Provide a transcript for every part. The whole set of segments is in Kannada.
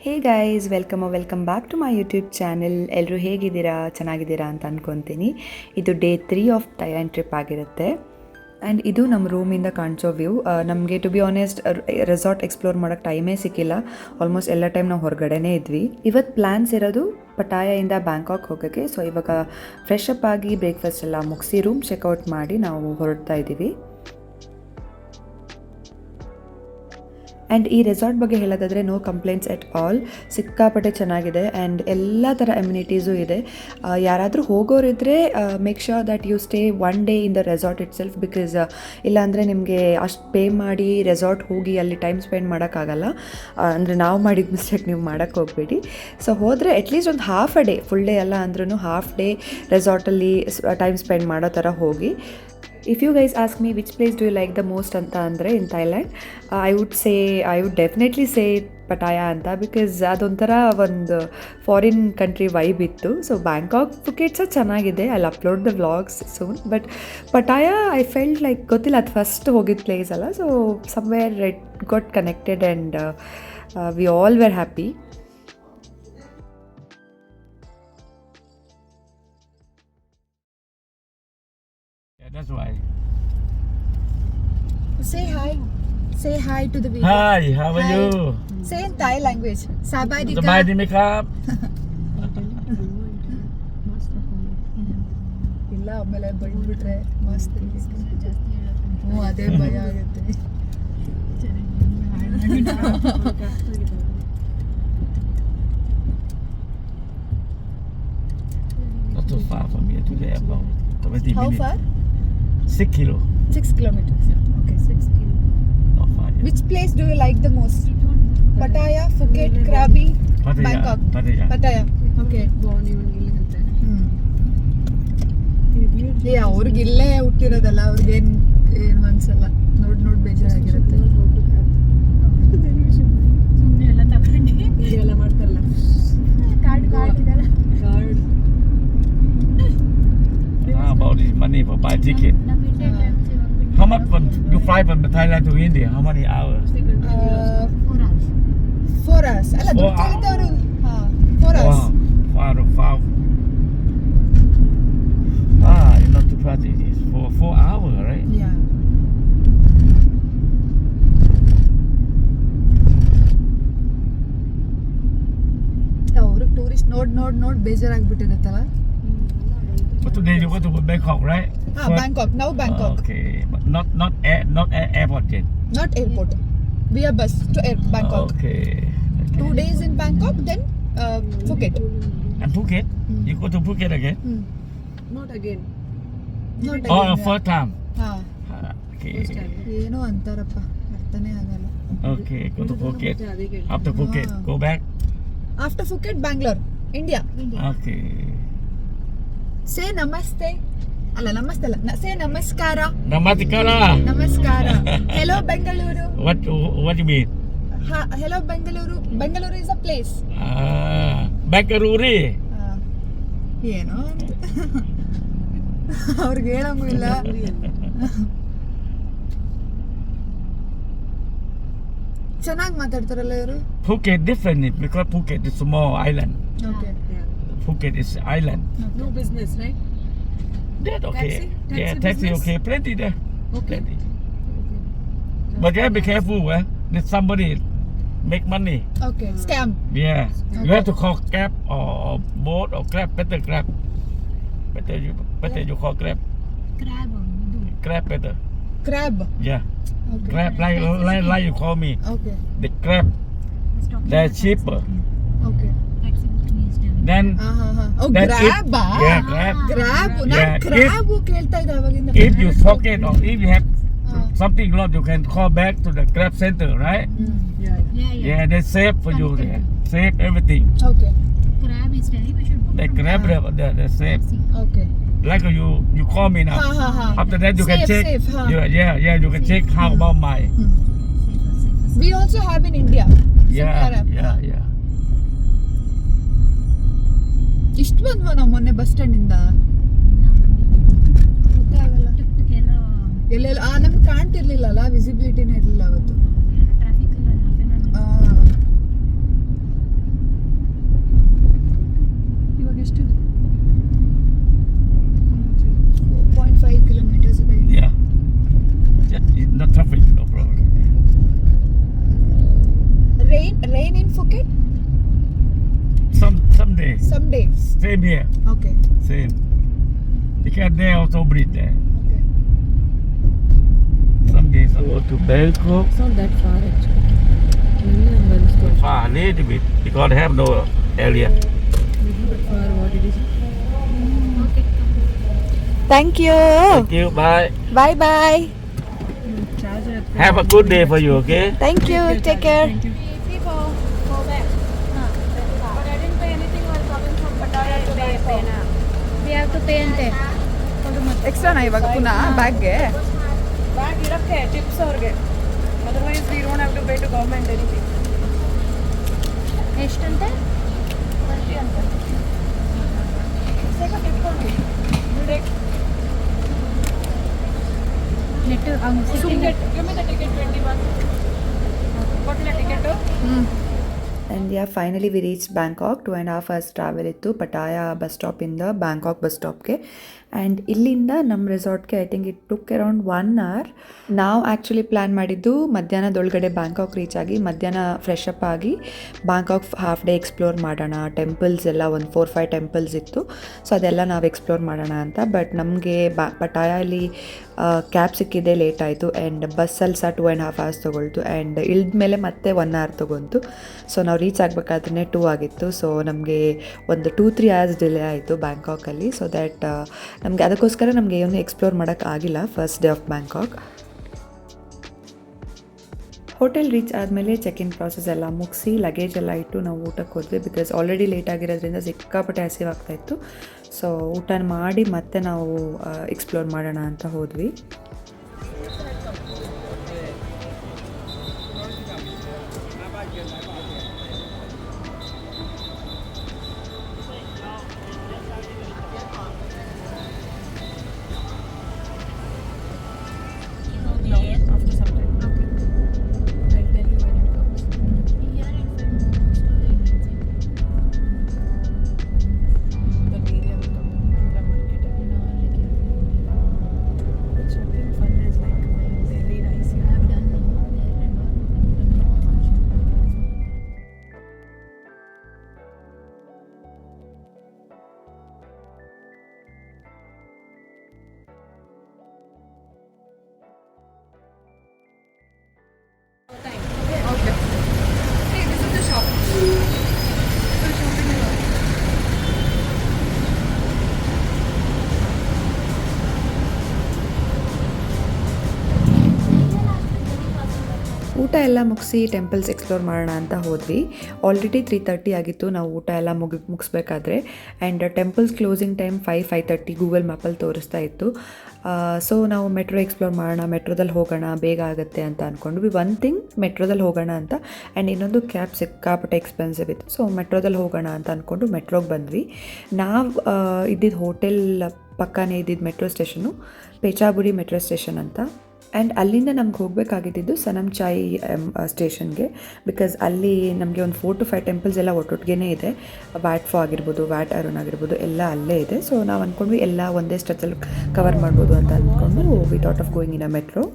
Hey guys, welcome back to my YouTube channel. ಎಲ್ಲರೂ ಹೇಗಿದ್ದೀರಾ, ಚೆನ್ನಾಗಿದ್ದೀರಾ ಅಂತ ಅಂದ್ಕೊತೀನಿ. ಇದು ಡೇ 3 ಆಫ್ ಥೈಲ್ಯಾಂಡ್ ಟ್ರಿಪ್ ಆಗಿರುತ್ತೆ. ಆ್ಯಂಡ್ ಇದು ನಮ್ಮ ರೂಮಿಂದ ಕಾಣಿಸೋ ವ್ಯೂ. ನಮಗೆ to be honest resort explore ಮಾಡೋಕ್ಕೆ ಟೈಮೇ ಸಿಕ್ಕಿಲ್ಲ. ಆಲ್ಮೋಸ್ಟ್ ಎಲ್ಲ ಟೈಮ್ ನಾವು ಹೊರಗಡೆನೇ ಇದ್ವಿ. ಇವತ್ತು ಪ್ಲ್ಯಾನ್ಸ್ ಇರೋದು ಪಟಾಯಿಂದ ಬ್ಯಾಂಕಾಕ್ ಹೋಗೋಕ್ಕೆ. ಸೊ ಇವಾಗ ಫ್ರೆಶ್ ಅಪ್ ಆಗಿ ಬ್ರೇಕ್ಫಾಸ್ಟ್ ಎಲ್ಲ ಮುಗಿಸಿ ರೂಮ್ ಚೆಕ್ಔಟ್ ಮಾಡಿ ನಾವು ಹೊರಡ್ತಾ ಇದ್ದೀವಿ. ಆ್ಯಂಡ್ ಈ ರೆಸಾರ್ಟ್ ಬಗ್ಗೆ ಹೇಳೋದಾದರೆ ನೋ ಕಂಪ್ಲೇಂಟ್ಸ್ ಎಟ್ ಆಲ್. ಸಿಕ್ಕಾಪಟ್ಟೆ ಚೆನ್ನಾಗಿದೆ ಆ್ಯಂಡ್ ಎಲ್ಲ ಥರ ಅಮ್ಯುನಿಟೀಸು ಇದೆ. ಯಾರಾದರೂ ಹೋಗೋರಿದ್ದರೆ make sure that you stay one day in the resort itself. Because ಇಲ್ಲಾಂದರೆ ನಿಮಗೆ ಅಷ್ಟು ಪೇ ಮಾಡಿ ರೆಸಾರ್ಟ್ ಹೋಗಿ ಅಲ್ಲಿ ಟೈಮ್ ಸ್ಪೆಂಡ್ ಮಾಡೋಕ್ಕಾಗಲ್ಲ. ಅಂದರೆ ನಾವು ಮಾಡಿದ ಮಿಸ್ಟೇಕ್ ನೀವು ಮಾಡೋಕ್ಕೆ ಹೋಗಬೇಡಿ. ಸೊ ಹೋದರೆ ಅಟ್ಲೀಸ್ಟ್ ಒಂದು half a day, full day ಅಲ್ಲ ಅಂದ್ರೂ ಹಾಫ್ ಡೇ ರೆಸಾರ್ಟಲ್ಲಿ ಟೈಮ್ ಸ್ಪೆಂಡ್ ಮಾಡೋ ಥರ ಹೋಗಿ. If you guys ask me which place do you like the most ಅಂತ ಅಂದರೆ in Thailand, I would definitely say Pattaya ಅಂತ. ಬಿಕಾಸ್ ಅದೊಂಥರ ಒಂದು ಫಾರಿನ್ ಕಂಟ್ರಿ ವೈಬ್ ಇತ್ತು. ಸೊ ಬ್ಯಾಂಕಾಕ್ ಫುಕೆಟ್ ಚೆನ್ನಾಗಿದೆ, I upload the vlogs soon. But Pattaya I felt like ಗೊತ್ತಿಲ್ಲ, ಅದು ಫಸ್ಟ್ ಹೋಗಿದ್ದ ಪ್ಲೇಸ್ ಅಲ್ಲ. So somewhere it got connected and we all were happy. That's why. Say hi. Say hi to the video. Hi, how are Hi. you? Say in Thai language. Sabadika. สบายดีไหมครับ ಇಲ್ಲ ಆಮೇಲೆ ಬಂದ್ಬಿಟ್ರೆ ಮಸ್ತ್ ಹ್ಞೂ ಅದೇ ಭಯ ಆಗುತ್ತೆ. Not too far from here to there, about 20 How minutes. far? 6 kilo. 6 kilometers. Okay, 6 kilometers. Not far. Yeah. Which place do you like the most? Pattaya, Phuket, Krabi, Pattaya. Bangkok. Pattaya. Pattaya. Okay. ಏ ಅವ್ರಿಗೆ ಇಲ್ಲೇ ಹುಟ್ಟಿರೋದಲ್ಲ, ಅವ್ರಿಗೇನು ಏನು ಅನ್ಸಲ್ಲ. ನೋಡಿ ಬೇಜಾರಾಗಿರುತ್ತೆ. ಎಲ್ಲ ತಗೊಂಡು ಎಲ್ಲ ಮಾಡ್ತಾರಲ್ಲ, ಕಾರ್ಡ್ ಇದೆಲ್ಲ. About the money for buy ticket. How much from you fly from Thailand to India? How many hours? 4 hours. ಅಲ್ಲ ದುಡ್ಡು ಕೇಳಿದ್ದವರು 4 hours. Wow, far. It's not too far. It's 4 hours, right? Yeah. ಅವ್ರಿಗೆ ಟೂರಿಸ್ಟ್ ನೋಡ್ ಬೇಜಾರಾಗ್ಬಿಟ್ಟಿರುತ್ತಲ್ಲ. But today you go to Bangkok, right? Bangkok. Now Bangkok. Okay, but not airport yet. Not airport. Via bus to Bangkok. Okay. 2 days in Bangkok, then Phuket. And Phuket? You go to Phuket again? Not again. Not Oh, again, first time. ಹಾ. Okay. ಏನೋ ಅಂತಾರಪ್ಪ, ಅರ್ಥನೇ ಆಗಲ್ಲ. Okay, go to Phuket. After Phuket, go back. After Phuket, Bangalore, India. Okay. Say namaste. ಅಲ್ಲ ನಮಸ್ತೆ ಅಲ್ಲ, say ನಮಸ್ಕಾರ. Namaskara. ನಮಸ್ಕಾರ. Hello Bengaluru. What you mean? Hello Bengaluru. Bengaluru is a place. Bengaluru. ಏನೋ ಅಂತ ಅವ್ರಿಗೆ ಹೇಳಂಗೂ ಇಲ್ಲ. ಚೆನ್ನಾಗಿ ಮಾತಾಡ್ತಾರಲ್ಲ ಇವರು. Phuket different because Phuket is small island. Okay. Phuket is island. No business, right? That okay. Taxi? Yeah, Taxi taxi business? okay. Plenty there. Okay. Plenty. But you have to be careful, that somebody make money. Okay. Scam. Yeah. Okay. You have to call Grab or boat or Grab. Better Grab. Better you call Grab. Grab better. Crab. Yeah. Okay. Grab like you call me. Okay. The Grab. They're cheaper. Okay. Then Oh, Then grab. yeah, Grab. Grab. Yeah, ನಾನು crab ಕೇಳ್ತಾ ಇದ್ದೆ ಅವಾಗಿಂದ. If you forget or if you have Ah. something wrong, you can call back to the Grab center, right? Yeah, they save for you there. Save everything. Okay. Crab is very, we should book They from grab Crab. they save. Okay. Like you call me now. Ha. After that you can Safe, check. safe, huh? Yeah, you can check how about my. We also have in India. Yeah. ಇಷ್ಟು ಬಂದ್ವ ನಾವು ಮೊನ್ನೆ ಬಸ್ ಸ್ಟ್ಯಾಂಡ್ ಇಂದ. ಗೊತ್ತೇ ಆಗಲ್ಲ. ಎಲ್ಲೆಲ್ಲ ನಮ್ಗೆ ಕಾಣ್ತಿರ್ಲಿಲ್ಲ, ವಿಸಿಬಿಲಿಟಿನೇ ಇರಲಿಲ್ಲ ಅವತ್ತು. Traffic rain in Phuket? Some days. Some days. Same here. Okay. Same. Because they also breed there. Okay. Some days I go to Bangkok. It's not that far actually. But Far a little bit because they have no area. far what it is. Thank you Thank you. Bye. Bye bye Charger. Have a good day for you. Okay. Thank you take care Thank you. We have to pay ante. ಎಕ್ಸ್ಟ್ರಾನಾ ಇವಾಗ ಪುನಃ ಬ್ಯಾಗ್ಗೆ? Bag ಇರಕ್ಕೆ tips ಅವ್ರಿಗೆ. Otherwise we don't have to pay to government anything. ಎಷ್ಟಂತೆ? 20 ಅಂತ. Take a tip ಕೊಡಿ. Net Give me the ticket 21. ಕೊಟ್ಟಿಲ್ಲ ticket? And yeah finally we reach Bangkok 2.5 hours travel ಇತ್ತು ಪಟಾಯ ಬಸ್ ಸ್ಟಾಪಿಂದ ಬ್ಯಾಂಕಾಕ್ ಬಸ್ ಸ್ಟಾಪ್ಗೆ. ಆ್ಯಂಡ್ ಇಲ್ಲಿಂದ ನಮ್ಮ ರೆಸಾರ್ಟ್ಗೆ I think it took around 1 hour. ನಾವು ಆ್ಯಕ್ಚುಲಿ ಪ್ಲ್ಯಾನ್ ಮಾಡಿದ್ದು ಮಧ್ಯಾಹ್ನದೊಳಗಡೆ ಬ್ಯಾಂಕಾಕ್ ರೀಚ್ ಆಗಿ ಮಧ್ಯಾಹ್ನ ಫ್ರೆಶ್ ಅಪ್ ಆಗಿ ಬ್ಯಾಂಕಾಕ್ ಹಾಫ್ ಡೇ ಎಕ್ಸ್ಪ್ಲೋರ್ ಮಾಡೋಣ. ಟೆಂಪಲ್ಸ್ ಎಲ್ಲ ಒಂದು 4-5 ಟೆಂಪಲ್ಸ್ ಇತ್ತು, ಸೊ ಅದೆಲ್ಲ ನಾವು ಎಕ್ಸ್ಪ್ಲೋರ್ ಮಾಡೋಣ ಅಂತ. ಬಟ್ ನಮಗೆ ಪಟಾಯಲ್ಲಿ ಕ್ಯಾಬ್ ಸಿಕ್ಕಿದ್ದೆ ಲೇಟ್ ಆಯಿತು ಆ್ಯಂಡ್ ಬಸ್ಸಲ್ಲಿ ಸಹ 2.5 hours ತೊಗೊಳ್ತು ಆ್ಯಂಡ್ ಇಳಿದ ಮೇಲೆ ಮತ್ತೆ 1 hour ತೊಗೊಂತು. ಸೊ ನಾವು ರೀಚ್ ಆಗಬೇಕಾದ್ರೆ 2 ಆಗಿತ್ತು. ಸೊ ನಮಗೆ ಒಂದು 2-3 hours ಡಿಲೇ ಆಯಿತು ಬ್ಯಾಂಕಾಕಲ್ಲಿ. ಸೊ ದ್ಯಾಟ್ ನಮಗೆ ಅದಕ್ಕೋಸ್ಕರ ನಮಗೆ ಏನು ಎಕ್ಸ್ಪ್ಲೋರ್ ಮಾಡೋಕ್ಕಾಗಿಲ್ಲ first day of Bangkok. Hotel reach ಆದಮೇಲೆ ಚೆಕ್ ಇನ್ ಪ್ರಾಸೆಸ್ ಎಲ್ಲ ಮುಗಿಸಿ ಲಗೇಜ್ ಎಲ್ಲ ಇಟ್ಟು ನಾವು ಊಟಕ್ಕೆ ಹೋದ್ವಿ. ಬಿಕಾಸ್ ಆಲ್ರೆಡಿ ಲೇಟ್ ಆಗಿರೋದ್ರಿಂದ ಸಿಕ್ಕಾಪಟ್ಟೆ ಹಸಿವಾಗ್ತಾಯಿತ್ತು. ಸೊ ಊಟ ಮಾಡಿ ಮತ್ತೆ ನಾವು ಎಕ್ಸ್ಪ್ಲೋರ್ ಮಾಡೋಣ ಅಂತ ಹೋದ್ವಿ. After some time. Okay. I'll tell you when it comes. The area will come in the market. But shopping fun is like very nice. I have done Okay. Hey, this is the shop. Full shopping and all. ಊಟ ಎಲ್ಲ ಮುಗಿಸಿ ಟೆಂಪಲ್ಸ್ ಎಕ್ಸ್ಪ್ಲೋರ್ ಮಾಡೋಣ ಅಂತ ಹೋದ್ವಿ. ಆಲ್ರೆಡಿ 3:30 ಆಗಿತ್ತು ನಾವು ಊಟ ಎಲ್ಲ ಮುಗಿಸ್ಬೇಕಾದ್ರೆ. And temples closing time 5:30 Google ಮ್ಯಾಪಲ್ಲಿ ತೋರಿಸ್ತಾ ಇತ್ತು. ಸೊ ನಾವು ಮೆಟ್ರೋ ಎಕ್ಸ್ಪ್ಲೋರ್ ಮಾಡೋಣ, ಮೆಟ್ರೋದಲ್ಲಿ ಹೋಗೋಣ, ಬೇಗ ಆಗುತ್ತೆ ಅಂತ ಅಂದ್ಕೊಂಡ್ವಿ. ಒನ್ ಥಿಂಗ್ ಮೆಟ್ರೋದಲ್ಲಿ ಹೋಗೋಣ ಅಂತ, ಆ್ಯಂಡ್ ಇನ್ನೊಂದು ಕ್ಯಾಬ್ ಸಿಕ್ಕಾಪಟ್ಟೆ ಎಕ್ಸ್ಪೆನ್ಸಿವ್ ಇತ್ತು. ಸೊ ಮೆಟ್ರೋದಲ್ಲಿ ಹೋಗೋಣ ಅಂತ ಅಂದ್ಕೊಂಡು ಮೆಟ್ರೋಗೆ ಬಂದ್ವಿ. ನಾವು ಇದ್ದಿದ್ದು ಹೋಟೆಲ್ ಪಕ್ಕನೇ ಇದ್ದಿದ್ದು ಮೆಟ್ರೋ ಸ್ಟೇಷನು ಪೇಚಾಬುರಿ ಮೆಟ್ರೋ ಸ್ಟೇಷನ್ ಅಂತ. ಆ್ಯಂಡ್ ಅಲ್ಲಿಂದ ನಮ್ಗೆ ಹೋಗಬೇಕಾಗಿದ್ದು ಸನಮ್ಚಾಯಿ ಸ್ಟೇಷನ್ಗೆ. ಬಿಕಾಸ್ ಅಲ್ಲಿ ನಮಗೆ ಒಂದು 4-5 ಟೆಂಪಲ್ಸ್ ಎಲ್ಲ ಒಟ್ಟೊಟ್ಟಿಗೆ ಇದೆ. ವ್ಯಾಟ್ ಫೋ ಆಗಿರ್ಬೋದು, ವ್ಯಾಟ್ ಅರುಣ್ ಆಗಿರ್ಬೋದು, ಎಲ್ಲ ಅಲ್ಲೇ ಇದೆ. ಸೊ ನಾವು ಅಂದ್ಕೊಂಡ್ವಿ ಎಲ್ಲ ಒಂದೇ ಸ್ಟ್ರೆಚಲ್ಲಿ ಕವರ್ ಮಾಡ್ಬೋದು ಅಂತ ಅಂದ್ಕೊಂಡು we thought of going in a metro.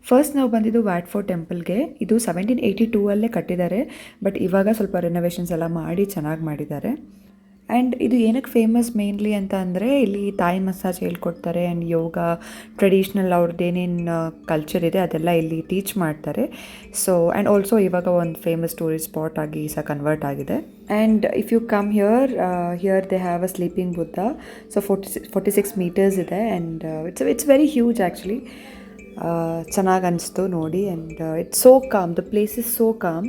First ನಾವು ಬಂದಿದ್ದು ವ್ಯಾಟ್ ಫೋ ಟೆಂಪಲ್ಗೆ. ಇದು 1782 ಕಟ್ಟಿದ್ದಾರೆ, ಬಟ್ ಇವಾಗ ಸ್ವಲ್ಪ ರಿನೋವೇಷನ್ಸ್ ಎಲ್ಲ ಮಾಡಿ ಚೆನ್ನಾಗಿ ಮಾಡಿದ್ದಾರೆ. ಆ್ಯಂಡ್ ಇದು ಏನಕ್ಕೆ ಫೇಮಸ್ ಮೇನ್ಲಿ ಅಂತ ಅಂದರೆ ಇಲ್ಲಿ ತಾಯಿ ಮಸಾಜ್ ಹೇಳ್ಕೊಡ್ತಾರೆ ಆ್ಯಂಡ್ ಯೋಗ ಟ್ರೆಡಿಷ್ನಲ್ ಅವ್ರದ್ದು ಏನೇನು ಕಲ್ಚರ್ ಇದೆ ಅದೆಲ್ಲ ಇಲ್ಲಿ ಟೀಚ್ ಮಾಡ್ತಾರೆ. ಸೊ ಆ್ಯಂಡ್ ಆಲ್ಸೋ ಇವಾಗ ಒಂದು ಫೇಮಸ್ ಟೂರಿಸ್ಟ್ ಸ್ಪಾಟ್ ಆಗಿ ಸಹ ಕನ್ವರ್ಟ್ ಆಗಿದೆ. And if you come here they have a sleeping Buddha. So 46 meters ಇದೆ and it's very huge actually. ಚೆನ್ನಾಗಿ ಅನಿಸ್ತು ನೋಡಿ. And it's so calm, the place is so calm.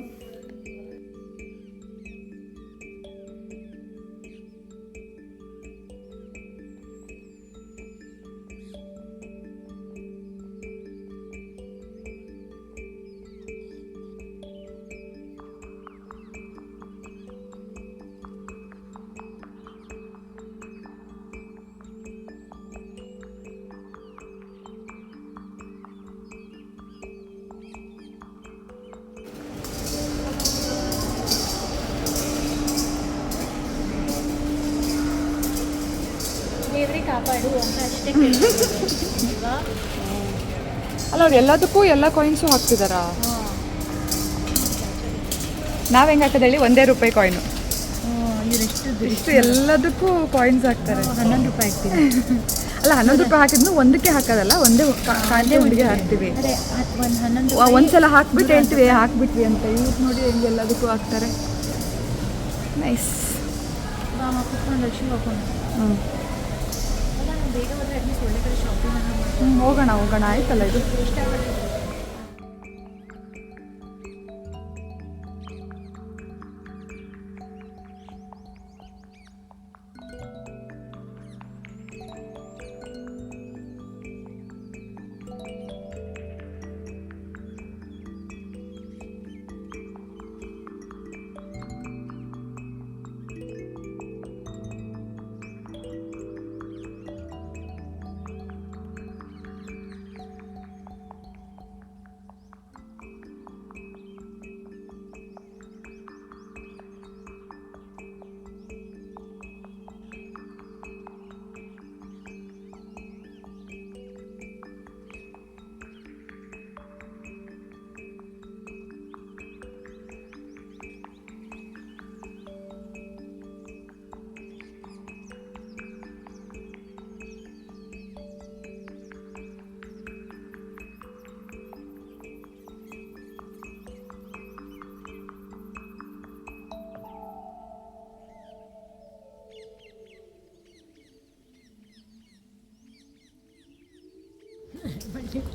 ಕಾಪಾಡು ಅಂತ ಅಷ್ಟೇ ಕೇಳ್ತಿರೋದು ಅಲ್ವಾ? ಅಲ್ಲ ಅವ್ರು ಎಲ್ಲದಕ್ಕೂ ಎಲ್ಲ ಕಾಯಿನ್ಸು ಹಾಕ್ತಿದಾರಾ? ನಾವು ಹೆಂಗೆ ಹಾಕೋದು ಹೇಳಿ, 1 ರೂಪಾಯಿ ಕಾಯಿನು ಇವರೆಷ್ಟು ಇಷ್ಟು ಎಲ್ಲದಕ್ಕೂ ಕಾಯಿನ್ಸ್ ಹಾಕ್ತಾರೆ. 11 ರೂಪಾಯಿ ಹಾಕ್ತೀನಿ. ಅಲ್ಲ 11 ರೂಪಾಯಿ ಹಾಕಿದ್ನು ಒಂದಕ್ಕೆ ಹಾಕೋದಲ್ಲ, ಒಂದೇ ಕಾಂತೆ ಹುಡುಗಿ ಹಾಕ್ತೀವಿ. ಅದೇ 11 ರೂಪಾಯಿ ಒಂದ್ಸಲ ಹಾಕ್ಬಿಟ್ಟು ಹೇಳ್ತೀವಿ ಹಾಕ್ಬಿಟ್ವಿ ಅಂತ. ಇವ್ರು ನೋಡಿ ಹೆಂಗೆ ಎಲ್ಲದಕ್ಕೂ ಹಾಕ್ತಾರೆ. ನೈಸ್. ಬಾಮ ಕುತ್ಕೊಂಡು ರಕ್ಷಿ ಹೋಗೋಣ. ಹ್ಞೂ ಅಲ್ಲ ನಾನು ಬೇಗ ಹೋದರೆ ಅಟ್ಲೀಸ್ಟ್ ಒಳ್ಳೆ ಕಡೆ ಶಾಪಿಂಗ್ ಅನ್ನ ಮಾಡ್ತೀನಿ. ಹೋಗೋಣ ಆಯ್ತಲ್ಲ ಇದು.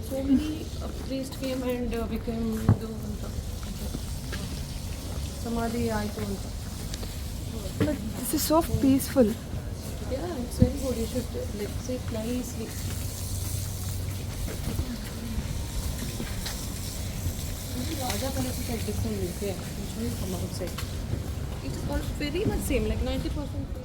So many priest came and became Hindu ಅಂತ ಸಮಾಧಿ ಆಯಿತು ಅಂತ. But this is so peaceful. Yeah, it's very good. You should like sit nicely. Raja Palace is like different UK. Usually from outside. It is all very much same, like 90%.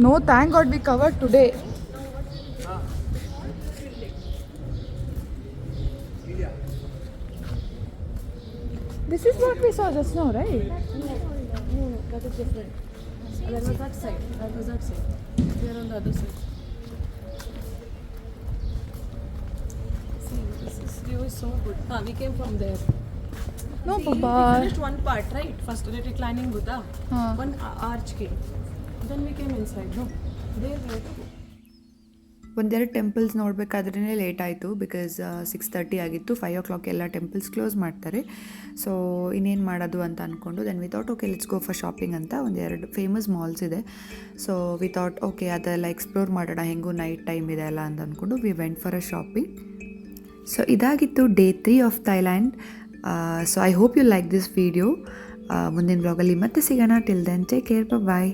No, thank God we covered today. This is what we saw just now, right? No, that is different. That was that side. That was that side. We are on the other side. See, this view is so good. We came from there. No, See, Papa. we finished one part, right? First, the reclining Buddha. One arch came. Then we came inside. No, there we had to go. ಒಂದೆರಡು ಟೆಂಪಲ್ಸ್ ನೋಡಬೇಕಾದ್ರೇ ಲೇಟ್ ಆಯಿತು. ಬಿಕಾಸ್ 6:30 ಆಗಿತ್ತು. 5 o'clock ಎಲ್ಲ ಟೆಂಪಲ್ಸ್ ಕ್ಲೋಸ್ ಮಾಡ್ತಾರೆ. ಸೊ ಇನ್ನೇನು ಮಾಡೋದು ಅಂತ ಅಂದ್ಕೊಂಡು then we thought okay let's go for shopping ಅಂತ ಒಂದೆರಡು ಫೇಮಸ್ ಮಾಲ್ಸ್ ಇದೆ. ಸೊ ವಿ ಥಾಟ್ ಓಕೆ ಅದೆಲ್ಲ ಎಕ್ಸ್ಪ್ಲೋರ್ ಮಾಡೋಣ, ಹೆಂಗೂ ನೈಟ್ ಟೈಮ್ ಇದೆ ಅಲ್ಲ ಅಂತ ಅಂದ್ಕೊಂಡು we went for a shopping. So ಇದಾಗಿತ್ತು day 3 of Thailand. So I hope you like this video. ಮುಂದಿನ ಬ್ಲಾಗಲ್ಲಿ ಮತ್ತೆ ಸಿಗೋಣ. ಟಿಲ್ ದೆನ್ ಟೇಕ್ ಕೇರ್, ಬಾಯ್.